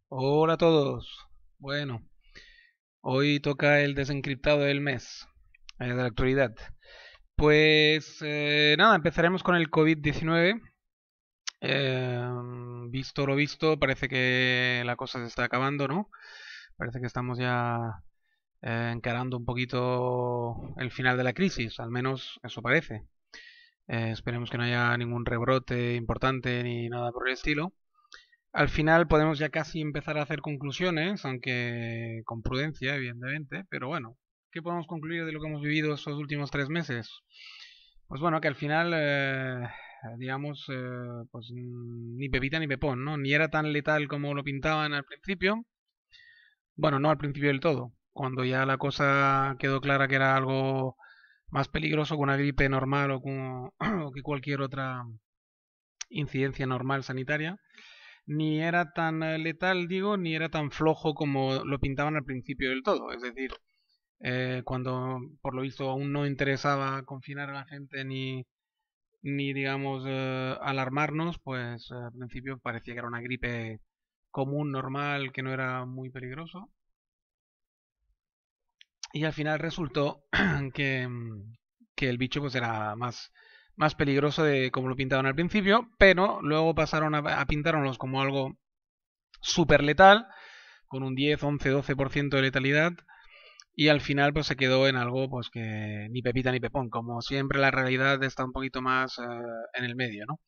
Hola a todos. Bueno, hoy toca el desencriptado del mes, de la actualidad. Pues nada, empezaremos con el COVID-19. Eh, Visto lo visto, parece que la cosa se está acabando, ¿no? Parece que estamos ya encarando un poquito el final de la crisis, al menos eso parece. Esperemos que no haya ningún rebrote importante ni nada por el estilo. Al final podemos ya casi empezar a hacer conclusiones, aunque con prudencia, evidentemente, pero bueno, ¿qué podemos concluir de lo que hemos vivido estos últimos 3 meses? Pues bueno, que al final, digamos, pues ni pepita ni pepón, ¿no? Ni era tan letal como lo pintaban al principio, bueno, no al principio del todo, cuando ya la cosa quedó clara que era algo más peligroso que una gripe normal o que cualquier otra incidencia normal sanitaria. Ni era tan letal, digo, ni era tan flojo como lo pintaban al principio del todo. Es decir, cuando por lo visto aún no interesaba confinar a la gente ni digamos, alarmarnos, pues al principio parecía que era una gripe común, normal, que no era muy peligroso. Y al final resultó que, que el bicho pues era más peligroso de como lo pintaban al principio, pero luego pasaron a pintárnoslos como algo súper letal, con un 10, 11, 12% de letalidad, y al final pues se quedó en algo pues que ni pepita ni pepón, como siempre la realidad está un poquito más en el medio, ¿no?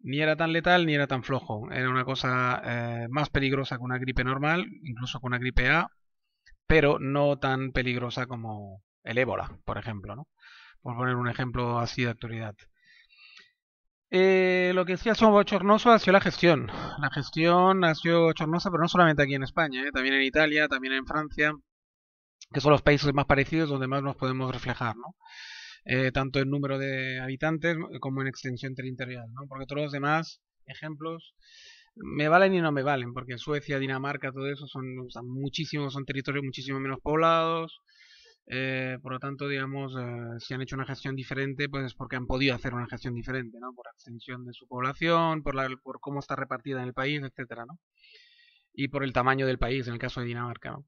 Ni era tan letal ni era tan flojo, era una cosa más peligrosa que una gripe normal, incluso que una gripe A, pero no tan peligrosa como el ébola, por ejemplo, ¿no? Por poner un ejemplo así de actualidad. Lo que sí ha sido bochornoso ha sido la gestión. La gestión ha sido bochornosa, pero no solamente aquí en España, también en Italia, también en Francia, que son los países más parecidos donde más nos podemos reflejar, ¿no? Tanto en número de habitantes como en extensión territorial, ¿no? Porque todos los demás ejemplos me valen y no me valen, porque Suecia, Dinamarca, todo eso son, o sea, muchísimos, son territorios muchísimo menos poblados. Por lo tanto, digamos, si han hecho una gestión diferente, pues es porque han podido hacer una gestión diferente, ¿no? Por la extensión de su población, por cómo está repartida en el país, etcétera, ¿no? Y por el tamaño del país, en el caso de Dinamarca, ¿no?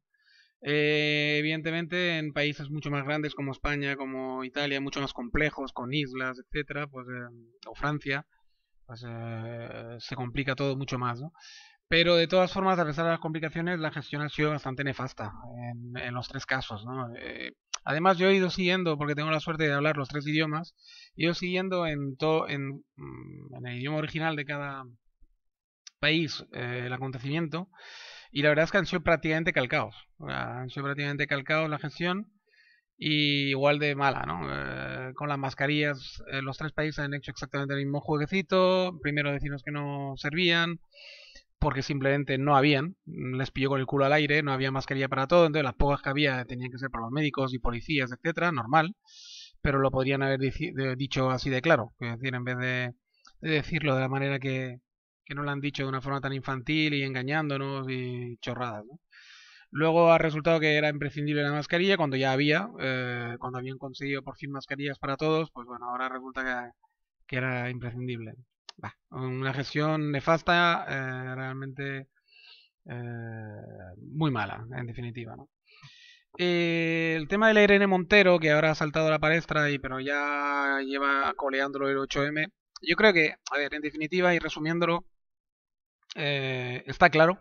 Evidentemente, en países mucho más grandes como España, como Italia, mucho más complejos, con islas, etcétera, pues, o Francia, pues se complica todo mucho más, ¿no? Pero de todas formas, a pesar de las complicaciones, la gestión ha sido bastante nefasta en los tres casos, ¿no? Además, yo he ido siguiendo, porque tengo la suerte de hablar los tres idiomas, he ido siguiendo en el idioma original de cada país el acontecimiento, y la verdad es que han sido prácticamente calcados. Han sido prácticamente calcados la gestión y igual de mala, ¿no? Con las mascarillas, los tres países han hecho exactamente el mismo jueguecito. Primero decirnos que no servían, porque simplemente no habían. Les pilló con el culo al aire, no había mascarilla para todo, entonces las pocas que había tenían que ser para los médicos y policías, etcétera, normal. Pero lo podrían haber dicho así de claro, es decir, en vez de decirlo de la manera que no lo han dicho de una forma tan infantil y engañándonos y chorradas, ¿no? Luego ha resultado que era imprescindible la mascarilla cuando ya había, cuando habían conseguido por fin mascarillas para todos, pues bueno, ahora resulta que era imprescindible. Bah, una gestión nefasta, realmente muy mala, en definitiva, ¿no? El tema de la Irene Montero, que ahora ha saltado a la palestra, pero ya lleva coleándolo el 8M, yo creo que, a ver, en definitiva y resumiéndolo, está claro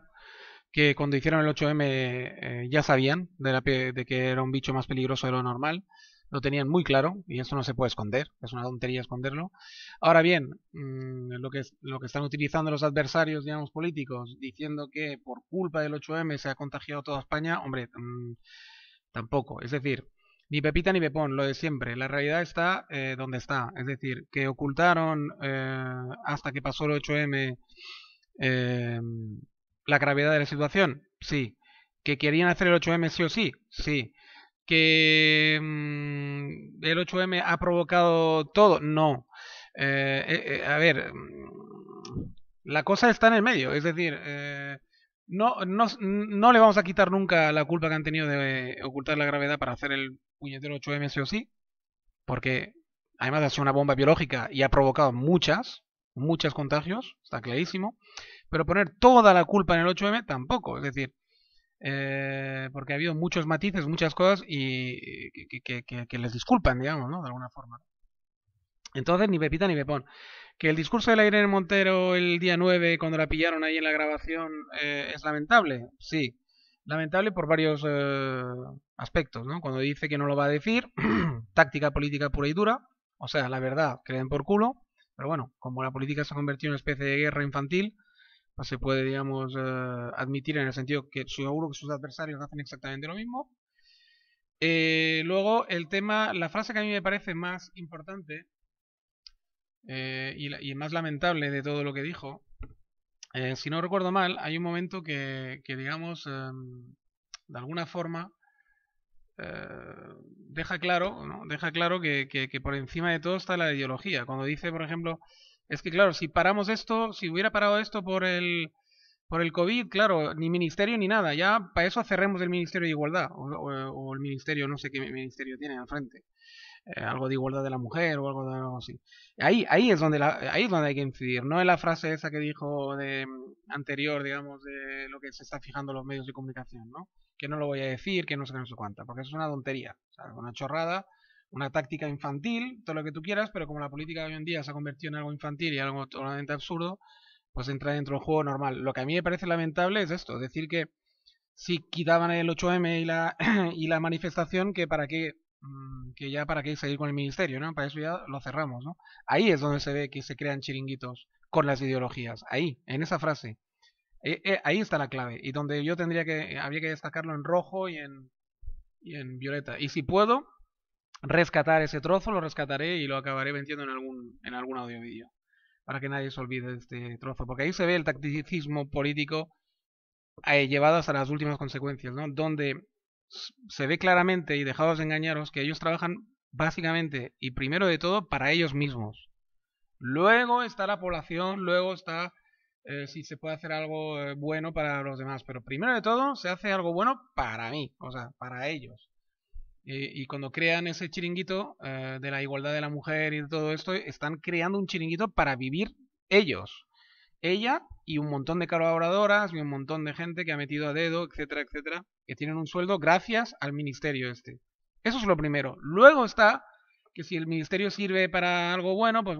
que cuando hicieron el 8M ya sabían de que era un bicho más peligroso de lo normal, lo tenían muy claro y eso no se puede esconder, es una tontería esconderlo. Ahora bien, lo que están utilizando los adversarios, digamos, políticos, diciendo que por culpa del 8M se ha contagiado toda España, hombre, tampoco. Es decir, ni Pepita ni Pepón, lo de siempre. La realidad está donde está. Es decir, que ocultaron hasta que pasó el 8M eh, la gravedad de la situación, sí. Que querían hacer el 8M sí o sí, sí. Que el 8M ha provocado todo, no. A ver, la cosa está en el medio, es decir, no le vamos a quitar nunca la culpa que han tenido de ocultar la gravedad para hacer el puñetero 8M sí o sí, porque además ha sido una bomba biológica y ha provocado muchos contagios, está clarísimo. Pero poner toda la culpa en el 8M tampoco. Es decir, porque ha habido muchos matices, muchas cosas y que les disculpan, digamos, ¿no? De alguna forma. Entonces, ni pepita ni pepón. Que el discurso de la Irene Montero el día 9, cuando la pillaron ahí en la grabación, es lamentable. Sí, lamentable por varios aspectos, ¿no? Cuando dice que no lo va a decir, táctica política pura y dura, o sea, la verdad, que le den por culo, pero bueno, como la política se ha convertido en una especie de guerra infantil, pues se puede, digamos, admitir en el sentido que seguro que sus adversarios hacen exactamente lo mismo. Luego, el tema, la frase que a mí me parece más importante y más lamentable de todo lo que dijo, si no recuerdo mal, hay un momento que digamos, de alguna forma, deja claro, ¿no? Deja claro que por encima de todo está la ideología. Cuando dice, por ejemplo, es que claro, si paramos esto, si hubiera parado esto por el COVID, claro, ni ministerio ni nada, ya para eso cerremos el Ministerio de Igualdad o el ministerio, no sé qué ministerio tiene al frente. Algo de igualdad de la mujer o algo así. Ahí es donde ahí es donde hay que incidir, no en la frase esa que dijo de anterior, digamos, de lo que se está fijando los medios de comunicación, ¿no? Que no lo voy a decir, que no sé qué, no sé cuánta, porque eso es una tontería, o sea, una chorrada, una táctica infantil, todo lo que tú quieras, pero como la política de hoy en día se ha convertido en algo infantil y algo totalmente absurdo, pues entra dentro del juego normal. Lo que a mí me parece lamentable es esto, es decir que si quitaban el 8M y la, y la manifestación, que ya para qué seguir con el ministerio, ¿no? Para eso ya lo cerramos, ¿no? Ahí es donde se ve que se crean chiringuitos con las ideologías, ahí, en esa frase. Ahí está la clave, y donde yo habría que destacarlo en rojo y en violeta. Y si puedo rescatar ese trozo, lo rescataré y lo acabaré vendiendo en algún audio vídeo, para que nadie se olvide de este trozo, porque ahí se ve el tacticismo político llevado hasta las últimas consecuencias, ¿no? Donde se ve claramente, y dejaos de engañaros, que ellos trabajan básicamente y primero de todo para ellos mismos. Luego está la población, luego está si se puede hacer algo bueno para los demás, pero primero de todo se hace algo bueno para mí, o sea, para ellos. Y cuando crean ese chiringuito de la igualdad de la mujer y de todo esto, están creando un chiringuito para vivir ellos. Ella y un montón de colaboradoras y un montón de gente que ha metido a dedo, etcétera, etcétera, que tienen un sueldo gracias al ministerio este. Eso es lo primero. Luego está que si el ministerio sirve para algo bueno, pues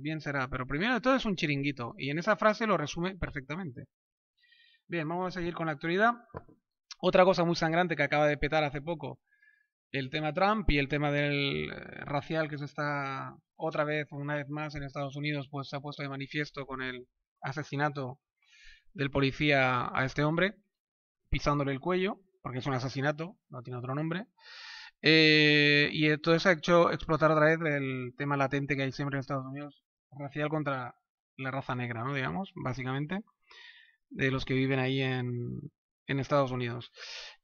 bien será. Pero primero de todo es un chiringuito. Y en esa frase lo resume perfectamente. Bien, vamos a seguir con la actualidad. Otra cosa muy sangrante que acaba de petar hace poco, el tema Trump y el tema del racial que se está otra vez, una vez más en Estados Unidos, pues se ha puesto de manifiesto con el asesinato del policía a este hombre, pisándole el cuello, porque es un asesinato, no tiene otro nombre. Y todo eso ha hecho explotar otra vez el tema latente que hay siempre en Estados Unidos, racial contra la raza negra, ¿no? Digamos, básicamente, de los que viven ahí en Estados Unidos.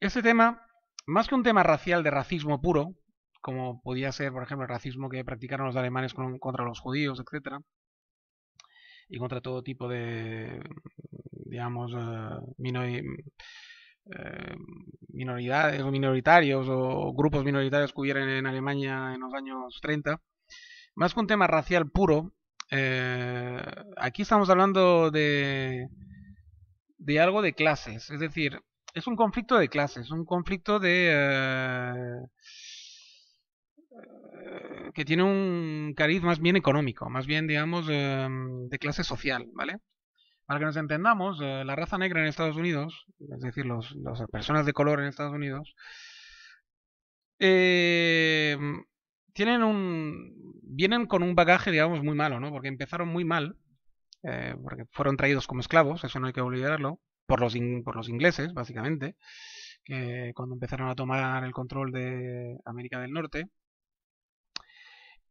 Este tema, más que un tema racial de racismo puro, como podía ser, por ejemplo, el racismo que practicaron los alemanes contra los judíos, etcétera, y contra todo tipo de, digamos, minoridades o minoritarios o grupos minoritarios que hubieran en Alemania en los años 30. Más que un tema racial puro, aquí estamos hablando de algo de clases, es decir, es un conflicto de clases, un conflicto que tiene un cariz más bien económico, más bien, digamos, de clase social, ¿vale? Para que nos entendamos, la raza negra en Estados Unidos, es decir, las personas de color en Estados Unidos, eh, vienen con un bagaje, digamos, muy malo, ¿no? Porque empezaron muy mal, porque fueron traídos como esclavos, eso no hay que olvidarlo, por los ingleses, básicamente, que cuando empezaron a tomar el control de América del Norte.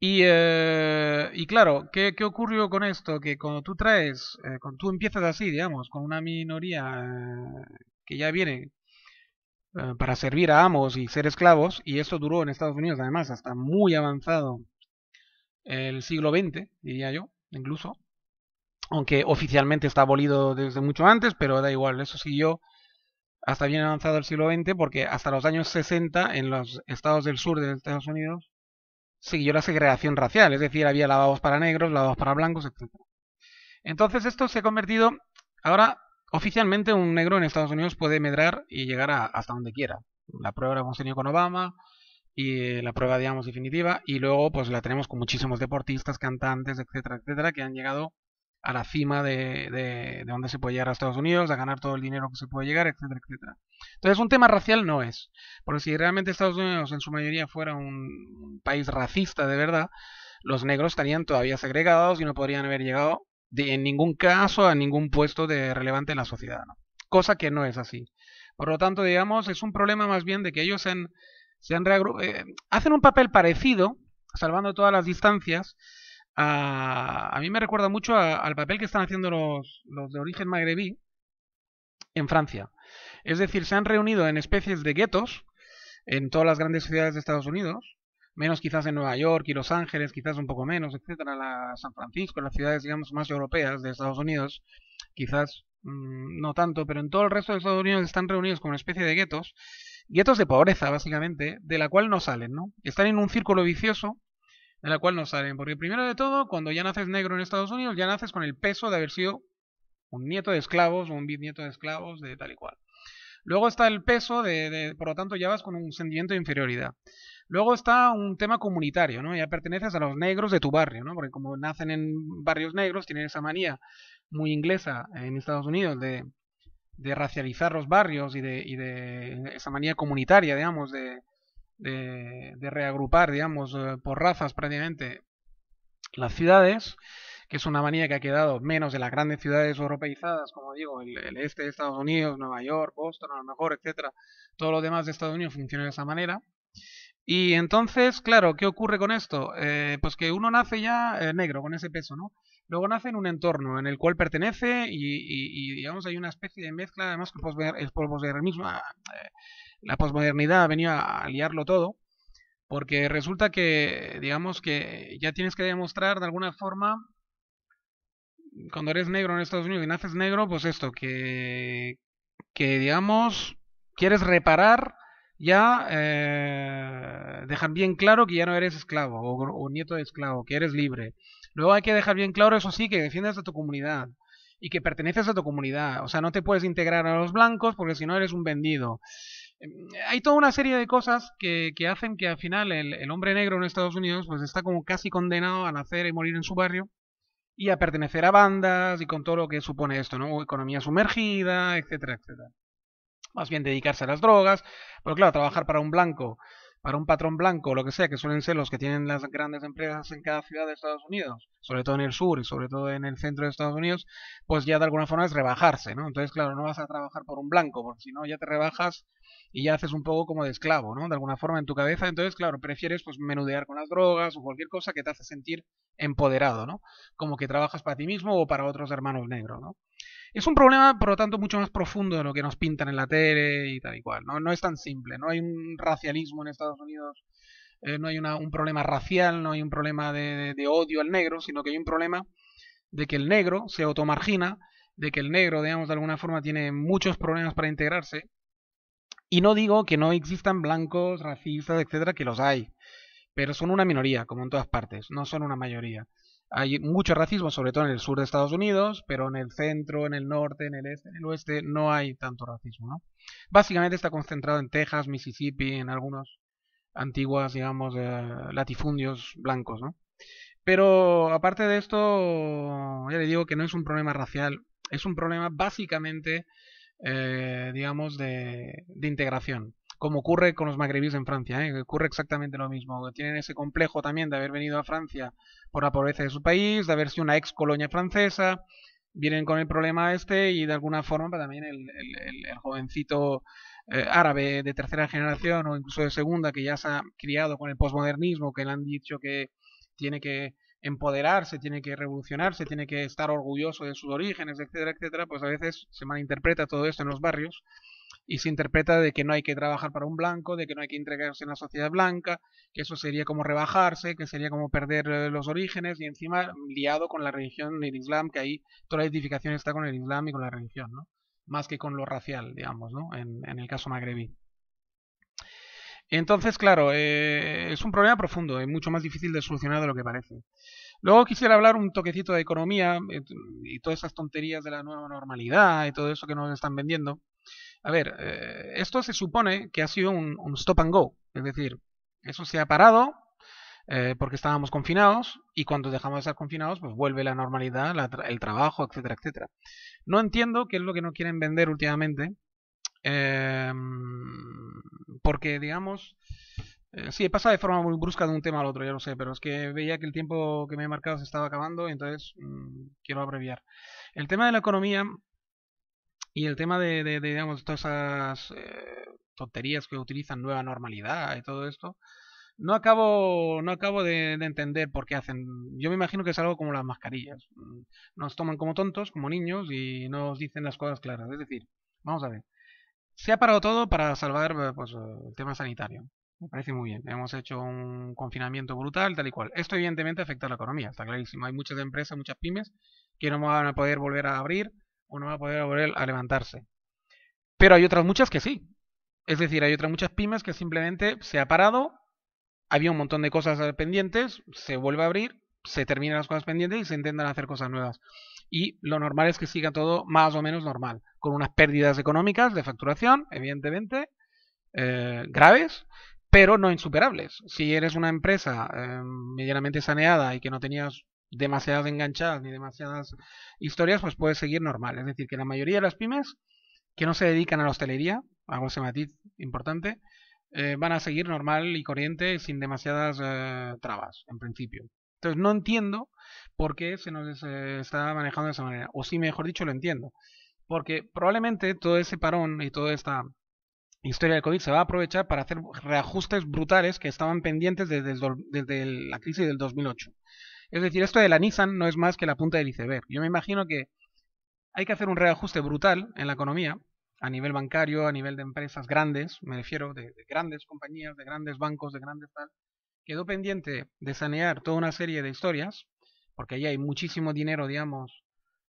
Y claro, ¿qué ocurrió con esto? Que cuando tú cuando tú empiezas así, digamos, con una minoría que ya viene para servir a amos y ser esclavos, y esto duró en Estados Unidos además hasta muy avanzado el siglo XX, diría yo, incluso, aunque oficialmente está abolido desde mucho antes, pero da igual, eso siguió hasta bien avanzado el siglo XX, porque hasta los años 60 en los estados del sur de Estados Unidos siguió la segregación racial, es decir, había lavabos para negros, lavabos para blancos, etc. Entonces esto se ha convertido Ahora, oficialmente un negro en Estados Unidos puede medrar y llegar hasta donde quiera. La prueba la hemos tenido con Obama y la prueba, digamos, definitiva. Y luego, pues la tenemos con muchísimos deportistas, cantantes, etcétera, etcétera, que han llegado a la cima de donde se puede llegar a Estados Unidos, a ganar todo el dinero que se puede llegar, etcétera, etcétera. Entonces, un tema racial no es. Porque si realmente Estados Unidos en su mayoría fuera un país racista de verdad, los negros estarían todavía segregados y no podrían haber llegado en ningún caso a ningún puesto de relevante en la sociedad, ¿no? Cosa que no es así. Por lo tanto, digamos, es un problema más bien de que ellos hacen un papel parecido, salvando todas las distancias. A mí me recuerda mucho al papel que están haciendo los de origen magrebí en Francia. Es decir, se han reunido en especies de guetos en todas las grandes ciudades de Estados Unidos, menos quizás en Nueva York y Los Ángeles, quizás un poco menos, etcétera, San Francisco, las ciudades, digamos, más europeas de Estados Unidos, quizás no tanto, pero en todo el resto de Estados Unidos están reunidos como una especie de guetos, guetos de pobreza, básicamente, de la cual no salen, ¿no? Están en un círculo vicioso de la cual no salen, porque primero de todo, cuando ya naces negro en Estados Unidos, ya naces con el peso de haber sido un nieto de esclavos o un bisnieto de esclavos, de tal y cual. Luego está el peso por lo tanto, ya vas con un sentimiento de inferioridad. Luego está un tema comunitario, ¿no? Ya perteneces a los negros de tu barrio, ¿no? Porque como nacen en barrios negros, tienen esa manía muy inglesa en Estados Unidos de racializar los barrios y de esa manía comunitaria, digamos, de reagrupar, digamos, por razas prácticamente las ciudades, que es una manía que ha quedado menos de las grandes ciudades europeizadas, como digo, el este de Estados Unidos, Nueva York, Boston, a lo mejor, etcétera. Todo lo demás de Estados Unidos funciona de esa manera. Y entonces, claro, ¿qué ocurre con esto? Pues que uno nace ya negro, con ese peso, ¿no? Luego nace en un entorno en el cual pertenece digamos, hay una especie de mezcla, además que el posmodernismo, la posmodernidad ha venido a liarlo todo, porque resulta que, digamos, que ya tienes que demostrar de alguna forma cuando eres negro en Estados Unidos y naces negro, pues esto, que digamos, quieres reparar, ya dejar bien claro que ya no eres esclavo o nieto de esclavo, que eres libre. Luego hay que dejar bien claro, eso sí, que defiendes a tu comunidad y que perteneces a tu comunidad. O sea, no te puedes integrar a los blancos porque si no eres un vendido. Hay toda una serie de cosas que hacen que al final el hombre negro en Estados Unidos pues está como casi condenado a nacer y morir en su barrio y a pertenecer a bandas y con todo lo que supone esto, ¿no? Economía sumergida, etcétera, etcétera. Más bien dedicarse a las drogas, pero claro, trabajar para un blanco, para un patrón blanco, lo que sea, que suelen ser los que tienen las grandes empresas en cada ciudad de Estados Unidos, sobre todo en el sur y sobre todo en el centro de Estados Unidos, pues ya de alguna forma es rebajarse, ¿no? Entonces, claro, no vas a trabajar por un blanco, porque si no ya te rebajas y ya haces un poco como de esclavo, ¿no? De alguna forma en tu cabeza, entonces, claro, prefieres pues menudear con las drogas o cualquier cosa que te hace sentir empoderado, ¿no? Como que trabajas para ti mismo o para otros hermanos negros, ¿no? Es un problema, por lo tanto, mucho más profundo de lo que nos pintan en la tele y tal y cual. No, no es tan simple. No hay un racialismo en Estados Unidos, no hay un problema racial, no hay un problema de odio al negro, sino que hay un problema de que el negro se automargina, de que el negro, digamos, de alguna forma tiene muchos problemas para integrarse. Y no digo que no existan blancos, racistas, etcétera, que los hay, pero son una minoría, como en todas partes, no son una mayoría. Hay mucho racismo, sobre todo en el sur de Estados Unidos, pero en el centro, en el norte, en el este, en el oeste, no hay tanto racismo, ¿no? Básicamente está concentrado en Texas, Mississippi, en algunos antiguos, digamos, latifundios blancos, ¿no? Pero aparte de esto, ya le digo que no es un problema racial, es un problema básicamente, digamos, de integración. Como ocurre con los magrebíes en Francia, ¿eh? Ocurre exactamente lo mismo. Tienen ese complejo también de haber venido a Francia por la pobreza de su país, de haber sido una ex colonia francesa. Vienen con el problema este y de alguna forma también el jovencito árabe de tercera generación o incluso de segunda que ya se ha criado con el posmodernismo, que le han dicho que tiene que empoderarse, tiene que revolucionarse, tiene que estar orgulloso de sus orígenes, etcétera, etcétera, pues a veces se malinterpreta todo esto en los barrios y se interpreta de que no hay que trabajar para un blanco, de que no hay que integrarse en la sociedad blanca, que eso sería como rebajarse, que sería como perder los orígenes y encima liado con la religión y el Islam, que ahí toda la identificación está con el Islam y con la religión, ¿no? Más que con lo racial, digamos, ¿no? En el caso magrebí. Entonces, claro, es un problema profundo, es mucho más difícil de solucionar de lo que parece. Luego quisiera hablar un toquecito de economía y todas esas tonterías de la nueva normalidad y todo eso que nos están vendiendo. A ver, esto se supone que ha sido un stop and go, es decir, eso se ha parado porque estábamos confinados y cuando dejamos de estar confinados pues vuelve la normalidad, el trabajo, etcétera, etcétera. No entiendo qué es lo que no quieren vender últimamente, eh, porque digamos, sí, pasa de forma muy brusca de un tema al otro, ya lo sé, pero es que veía que el tiempo que me he marcado se estaba acabando y entonces quiero abreviar. El tema de la economía y el tema digamos, todas esas tonterías que utilizan nueva normalidad y todo esto, no acabo de entender por qué hacen. Yo me imagino que es algo como las mascarillas. Nos toman como tontos, como niños, y no nos dicen las cosas claras. Es decir, vamos a ver. Se ha parado todo para salvar pues, el tema sanitario. Me parece muy bien. Hemos hecho un confinamiento brutal, tal y cual. Esto evidentemente afecta a la economía, está clarísimo. Hay muchas empresas, muchas pymes que no van a poder volver a abrir o no van a poder volver a levantarse. Pero hay otras muchas que sí. Es decir, hay otras muchas pymes que simplemente se ha parado, había un montón de cosas pendientes, se vuelve a abrir, se terminan las cosas pendientes y se intentan hacer cosas nuevas. Y lo normal es que siga todo más o menos normal, con unas pérdidas económicas de facturación, evidentemente, graves, pero no insuperables. Si eres una empresa medianamente saneada y que no tenías demasiadas enganchadas ni demasiadas historias, pues puedes seguir normal. Es decir, que la mayoría de las pymes que no se dedican a la hostelería, hago ese matiz importante, van a seguir normal y corriente sin demasiadas trabas, en principio. Entonces no entiendo por qué se nos está manejando de esa manera. O sí, mejor dicho, lo entiendo. Porque probablemente todo ese parón y toda esta historia del COVID se va a aprovechar para hacer reajustes brutales que estaban pendientes desde la crisis del 2008. Es decir, esto de la Nissan no es más que la punta del iceberg. Yo me imagino que hay que hacer un reajuste brutal en la economía, a nivel bancario, a nivel de empresas grandes, me refiero de grandes compañías, de grandes bancos, de grandes tal. Quedó pendiente de sanear toda una serie de historias, porque ahí hay muchísimo dinero, digamos,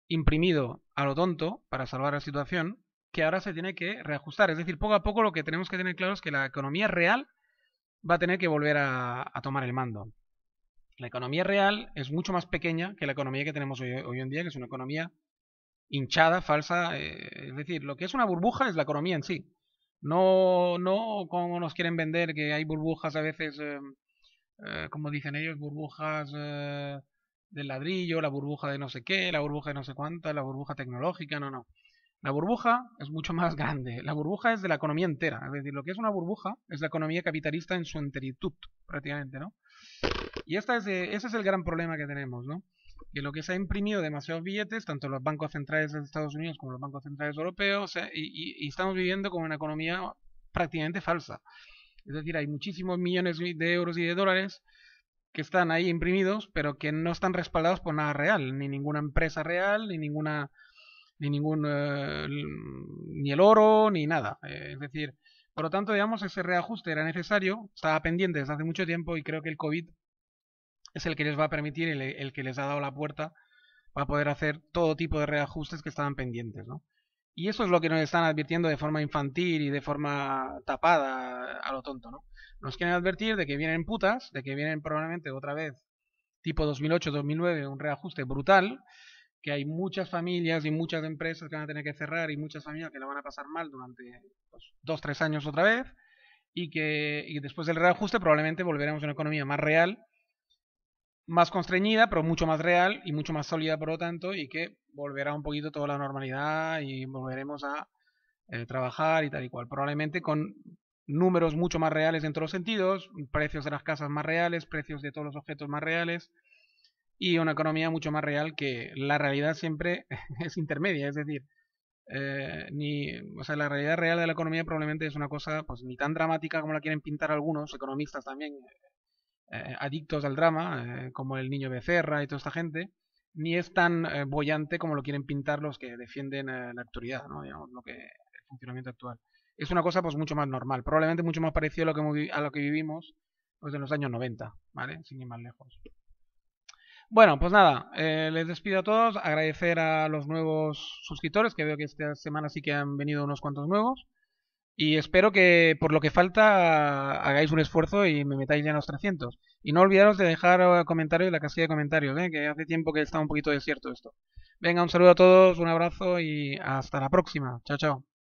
imprimido a lo tonto para salvar la situación, que ahora se tiene que reajustar. Es decir, poco a poco lo que tenemos que tener claro es que la economía real va a tener que volver a tomar el mando. La economía real es mucho más pequeña que la economía que tenemos hoy en día, que es una economía hinchada, falsa. Es decir, lo que es una burbuja es la economía en sí. No, no como nos quieren vender, que hay burbujas a veces, como dicen ellos, burbujas del ladrillo, la burbuja de no sé qué, la burbuja de no sé cuánta, la burbuja tecnológica, no, no. La burbuja es mucho más grande. La burbuja es de la economía entera. Es decir, lo que es una burbuja es la economía capitalista en su enteritud, prácticamente, ¿no? Y ese es el gran problema que tenemos, ¿no? Que lo que se ha imprimido demasiados billetes, tanto los bancos centrales de Estados Unidos como los bancos centrales europeos, y estamos viviendo con una economía prácticamente falsa. Es decir, hay muchísimos millones de euros y de dólares que están ahí imprimidos, pero que no están respaldados por nada real, ni ninguna empresa real, ni el oro, ni nada. Es decir, por lo tanto, digamos, ese reajuste era necesario, estaba pendiente desde hace mucho tiempo y creo que el COVID es el que les va a permitir, el que les ha dado la puerta para poder hacer todo tipo de reajustes que estaban pendientes, ¿no? Y eso es lo que nos están advirtiendo de forma infantil y de forma tapada a lo tonto, ¿no? Nos quieren advertir de que vienen putas, de que vienen probablemente otra vez, tipo 2008-2009, un reajuste brutal, que hay muchas familias y muchas empresas que van a tener que cerrar y muchas familias que la van a pasar mal durante pues, 2-3 años otra vez, y después del reajuste probablemente volveremos a una economía más real, más constreñida, pero mucho más real y mucho más sólida, por lo tanto, y que volverá un poquito toda la normalidad y volveremos a trabajar y tal y cual. Probablemente con números mucho más reales en todos los sentidos, precios de las casas más reales, precios de todos los objetos más reales y una economía mucho más real, que la realidad siempre es intermedia, es decir, o sea, la realidad real de la economía probablemente es una cosa pues ni tan dramática como la quieren pintar algunos economistas también, adictos al drama, como el niño Becerra y toda esta gente, ni es tan bollante como lo quieren pintar los que defienden la actualidad, ¿no? Digamos, el funcionamiento actual. Es una cosa pues mucho más normal, probablemente mucho más parecido a lo que vivimos pues, en los años 90, ¿vale? Sin ir más lejos. Bueno, pues nada, les despido a todos, agradecer a los nuevos suscriptores, que veo que esta semana sí que han venido unos cuantos nuevos. Y espero que por lo que falta hagáis un esfuerzo y me metáis ya en los 300. Y no olvidaros de dejar comentarios en la casilla de comentarios, que hace tiempo que está un poquito desierto esto. Venga, un saludo a todos, un abrazo y hasta la próxima. Chao, chao.